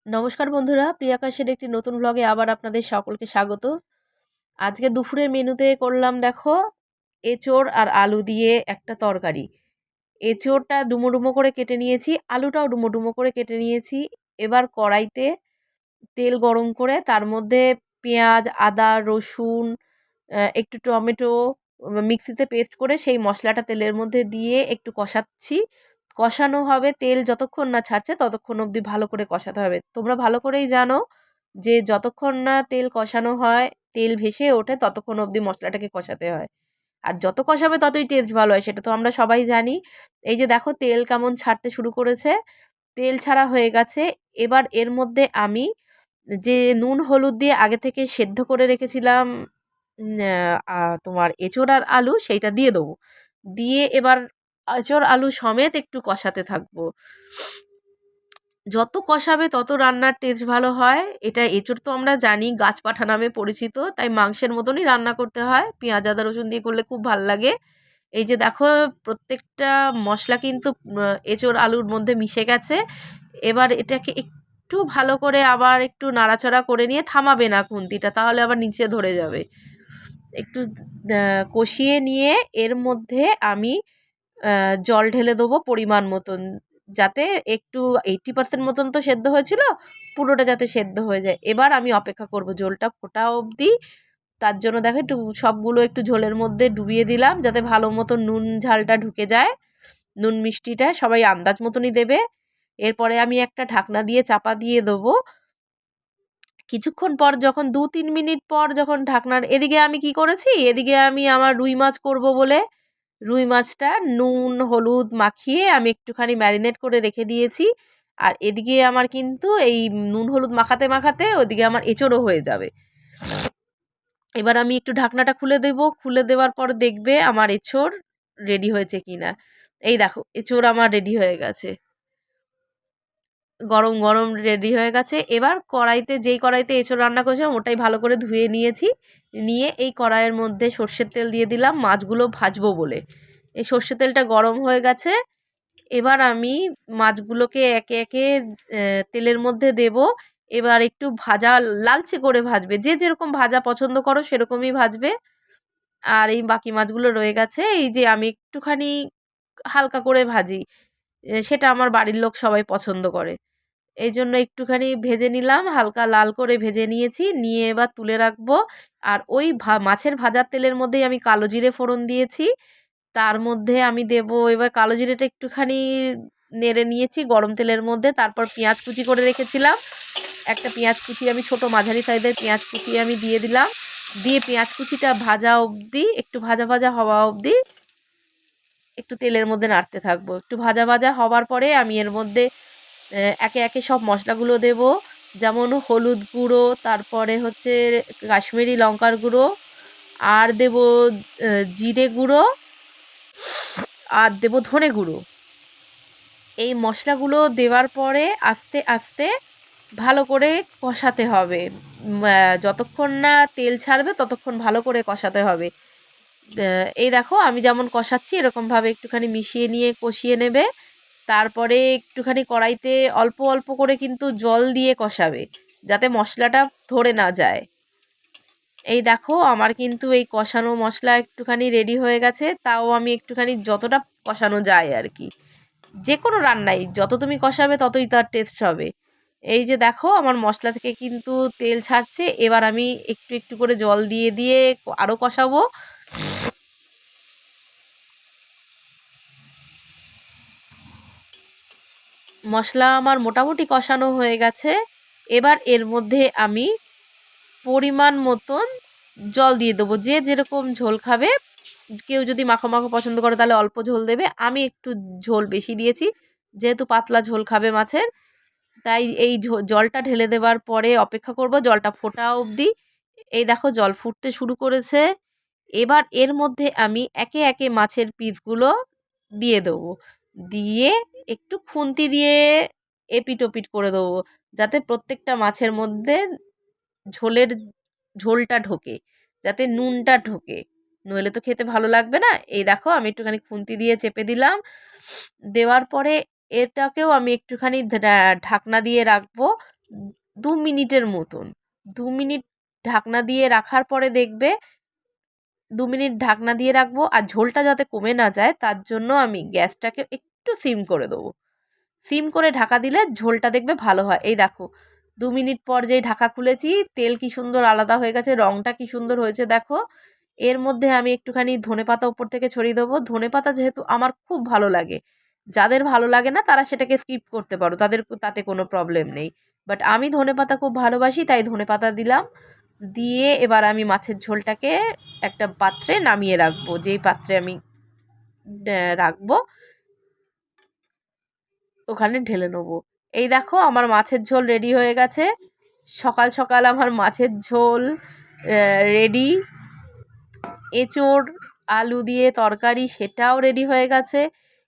নমস্কার বন্ধুরা, প্রিয়াকাশের একটি নতুন ব্লগে আবার আপনাদের সকলকে স্বাগত। আজকে দুপুরের মেনুতে করলাম দেখো এঁচোড় আর আলু দিয়ে একটা তরকারি। এঁচোড়টা ডুমো ডুমো করে কেটে নিয়েছি, আলুটাও ডুমো ডুমো করে কেটে নিয়েছি। এবার কড়াইতে তেল গরম করে তার মধ্যে পেঁয়াজ, আদা, রসুন, একটু টমেটো মিক্সিতে পেস্ট করে সেই মশলাটা তেলের মধ্যে দিয়ে একটু কষাচ্ছি। কষানো হবে, তেল যতক্ষণ না ছাড়ছে ততক্ষণ অবধি ভালো করে কষাতে হবে। তোমরা ভালো করেই জানো যে যতক্ষণ না তেল কষানো হয়, তেল ভেসে ওঠে, ততক্ষণ অবধি মশলাটাকে কষাতে হয়। আর যত কষাবে ততই টেস্ট ভালো হয়, সেটা তো আমরা সবাই জানি। এই যে দেখো তেল কেমন ছাড়তে শুরু করেছে, তেল ছাড়া হয়ে গেছে। এবার এর মধ্যে আমি যে নুন হলুদ দিয়ে আগে থেকে সেদ্ধ করে রেখেছিলাম তোমার এঁচোড় আর আলু, সেইটা দিয়ে দেবো। দিয়ে এবার এঁচোড় আলু সমেত একটু কষাতে থাকবো। যত কষাবে তত রান্নার টেস্ট ভালো হয়। এটা এঁচোড় তো আমরা জানি গাছপাঠা নামে পরিচিত, তাই মাংসের মতনই রান্না করতে হয়। পেঁয়াজ আদা রসুন দিয়ে করলে খুব ভাল লাগে। এই যে দেখো প্রত্যেকটা মশলা কিন্তু এঁচোড় আলুর মধ্যে মিশে গেছে। এবার এটাকে একটু ভালো করে আবার একটু নাড়াচাড়া করে নিয়ে থামাবে না খুন্তিটা, তাহলে আবার নিচে ধরে যাবে। একটু কষিয়ে নিয়ে এর মধ্যে আমি জল ঢেলে দেবো পরিমাণ মতন, যাতে একটু 80% মতন তো সেদ্ধ হয়েছিল, পুরোটা যাতে সেদ্ধ হয়ে যায়। এবার আমি অপেক্ষা করব ঝোলটা ফোটা অবধি। তার জন্য দেখো একটু সবগুলো একটু ঝোলের মধ্যে ডুবিয়ে দিলাম, যাতে ভালো মতো নুন ঝালটা ঢুকে যায়। নুন মিষ্টিটা সবাই আন্দাজ মতনই দেবে। এরপরে আমি একটা ঢাকনা দিয়ে চাপা দিয়ে দেবো। কিছুক্ষণ পর যখন 2-3 মিনিট পর যখন ঢাকনার এদিকে আমি কি করেছি, এদিকে আমি আমার রুই মাছ করব বলে রুই মাছটা নুন হলুদ মাখিয়ে আমি একটুখানি ম্যারিনেট করে রেখে দিয়েছি। আর এদিকে আমার কিন্তু এই নুন হলুদ মাখাতে মাখাতে ওদিকে আমার এঁচোড়ও হয়ে যাবে। এবার আমি একটু ঢাকনাটা খুলে দেব, খুলে দেওয়ার পর দেখবে আমার এঁচোড় রেডি হয়েছে কিনা। এই দেখো এঁচোড় আমার রেডি হয়ে গেছে, গরম গরম রেডি হয়ে গেছে। এবার কড়াইতে, যেই কড়াইতে এঁচোড় রান্না করেছিলাম ওটাই ভালো করে ধুয়ে নিয়েছি। নিয়ে এই কড়াইয়ের মধ্যে সর্ষের তেল দিয়ে দিলাম মাছগুলো ভাজবো বলে। এই সর্ষের তেলটা গরম হয়ে গেছে। এবার আমি মাছগুলোকে একে একে তেলের মধ্যে দেব। এবার একটু ভাজা, লালচে করে ভাজবে, যে যেরকম ভাজা পছন্দ করো সেরকমই ভাজবে। আর এই বাকি মাছগুলো রয়ে গেছে, এই যে আমি একটুখানি হালকা করে ভাজি, সেটা আমার বাড়ির লোক সবাই পছন্দ করে। এই জন্য একটুখানি ভেজে নিলাম, হালকা লাল করে ভেজে নিয়েছি। নিয়ে এবার তুলে রাখবো। আর ওই মাছের ভাজার তেলের মধ্যেই আমি কালো জিরে ফোড়ন দিয়েছি। তার মধ্যে আমি দেব এবার কালো জিরেটা একটুখানি নেড়ে নিয়েছি গরম তেলের মধ্যে। তারপর পেঁয়াজ কুচি করে রেখেছিলাম, একটা পেঁয়াজ কুচি আমি ছোট মাঝারি সাইজের পেঁয়াজ কুচি আমি দিয়ে দিলাম। দিয়ে পেঁয়াজ কুচিটা ভাজা অবধি, একটু ভাজা ভাজা হওয়া অবধি একটু তেলের মধ্যে নাড়তে থাকবো। একটু ভাজা ভাজা হওয়ার পরে আমি এর মধ্যে একে একে সব মশলাগুলো দেব। যেমন হলুদ গুঁড়ো, তারপরে হচ্ছে কাশ্মীরি লঙ্কার গুঁড়ো, আর দেব জিরে গুঁড়ো, আর দেব ধনে গুঁড়ো। এই মশলাগুলো দেওয়ার পরে আস্তে আস্তে ভালো করে কষাতে হবে। যতক্ষণ না তেল ছাড়বে ততক্ষণ ভালো করে কষাতে হবে। এই দেখো আমি যেমন কষাচ্ছি এরকমভাবে একটুখানি মিশিয়ে নিয়ে কষিয়ে নেবে। তারপরে একটুখানি কড়াইতে অল্প অল্প করে কিন্তু জল দিয়ে কষাবে, যাতে মশলাটা ধরে না যায়। এই দেখো আমার কিন্তু এই কষানো মশলা একটুখানি রেডি হয়ে গেছে। তাও আমি একটুখানি যতটা কষানো যায় আর কি, যে কোনো রান্নাই যত তুমি কষাবে ততই তার টেস্ট হবে। এই যে দেখো আমার মশলা থেকে কিন্তু তেল ছাড়ছে। এবার আমি একটু একটু করে জল দিয়ে দিয়ে আরও কষাবো। মশলা আমার মোটামুটি কষানো হয়ে গেছে। এবার এর মধ্যে আমি পরিমাণ মতন জল দিয়ে দেবো, যে যেরকম ঝোল খাবে। কেউ যদি মাখো মাখো পছন্দ করে তাহলে অল্প ঝোল দেবে, আমি একটু ঝোল বেশি দিয়েছি যেহেতু পাতলা ঝোল খাবে মাছের। তাই এই জলটা ঢেলে দেওয়ার পরে অপেক্ষা করব জলটা ফোটা অবধি। এই দেখো জল ফুটতে শুরু করেছে। এবার এর মধ্যে আমি একে একে মাছের পিসগুলো দিয়ে দেবো। দিয়ে একটু খুন্তি দিয়ে এপিট ওপিট করে দেবো, যাতে প্রত্যেকটা মাছের মধ্যে ঝোলের ঝোলটা ঢোকে, যাতে নুনটা ঢোকে, নইলে তো খেতে ভালো লাগবে না। এই দেখো আমি একটুখানি খুন্তি দিয়ে চেপে দিলাম। দেওয়ার পরে এটাকেও আমি একটুখানি ঢাকনা দিয়ে রাখবো। 2 মিনিটের মতন। 2 মিনিট ঢাকনা দিয়ে রাখার পরে দেখবে 2 মিনিট ঢাকনা দিয়ে রাখবো, আর ঝোলটা যাতে কমে না যায় তার জন্য আমি গ্যাসটাকে একটু সিম করে দেবো। সিম করে ঢাকা দিলে ঝোলটা দেখবে ভালো হয়। এই দেখো 2 মিনিট পর যেই ঢাকা খুলেছি, তেল কি সুন্দর আলাদা হয়ে গেছে, রঙটা কি সুন্দর হয়েছে দেখো। এর মধ্যে আমি একটুখানি ধনেপাতা উপর থেকে ছড়িয়ে দেবো। ধনেপাতা যেহেতু আমার খুব ভালো লাগে, যাদের ভালো লাগে না তারা সেটাকে স্কিপ করতে পারো, তাদের তাতে কোনো প্রবলেম নেই। বাট আমি ধনেপাতা খুব ভালোবাসি, তাই ধনেপাতা দিলাম। দিয়ে এবার আমি মাছের ঝোলটাকে একটা পাত্রে নামিয়ে রাখবো, যেই পাত্রে আমি রাখবো ওখানে ঢেলে নেবো। এই দেখো আমার মাছের ঝোল রেডি হয়ে গেছে। সকাল সকাল আমার মাছের ঝোল রেডি। এঁচোড় আলু দিয়ে তরকারি, সেটাও রেডি হয়ে গেছে।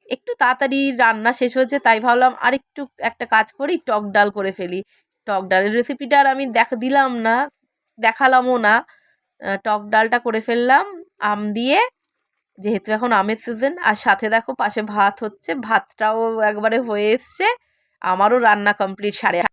একটু তাড়াতাড়ি রান্না শেষ হয়েছে, তাই ভাবলাম আর একটু একটা কাজ করি, টক ডাল করে ফেলি। টক ডালের রেসিপিটা আর আমি দিলাম না, দেখালামও না। টক ডালটা করে ফেললাম আম দিয়ে, যেহেতু এখন আমের সিজন। আর সাথে দেখো পাশে ভাত হচ্ছে, ভাতটাও একবারে হয়ে এসছে। আমারও রান্না কমপ্লিট 8:30।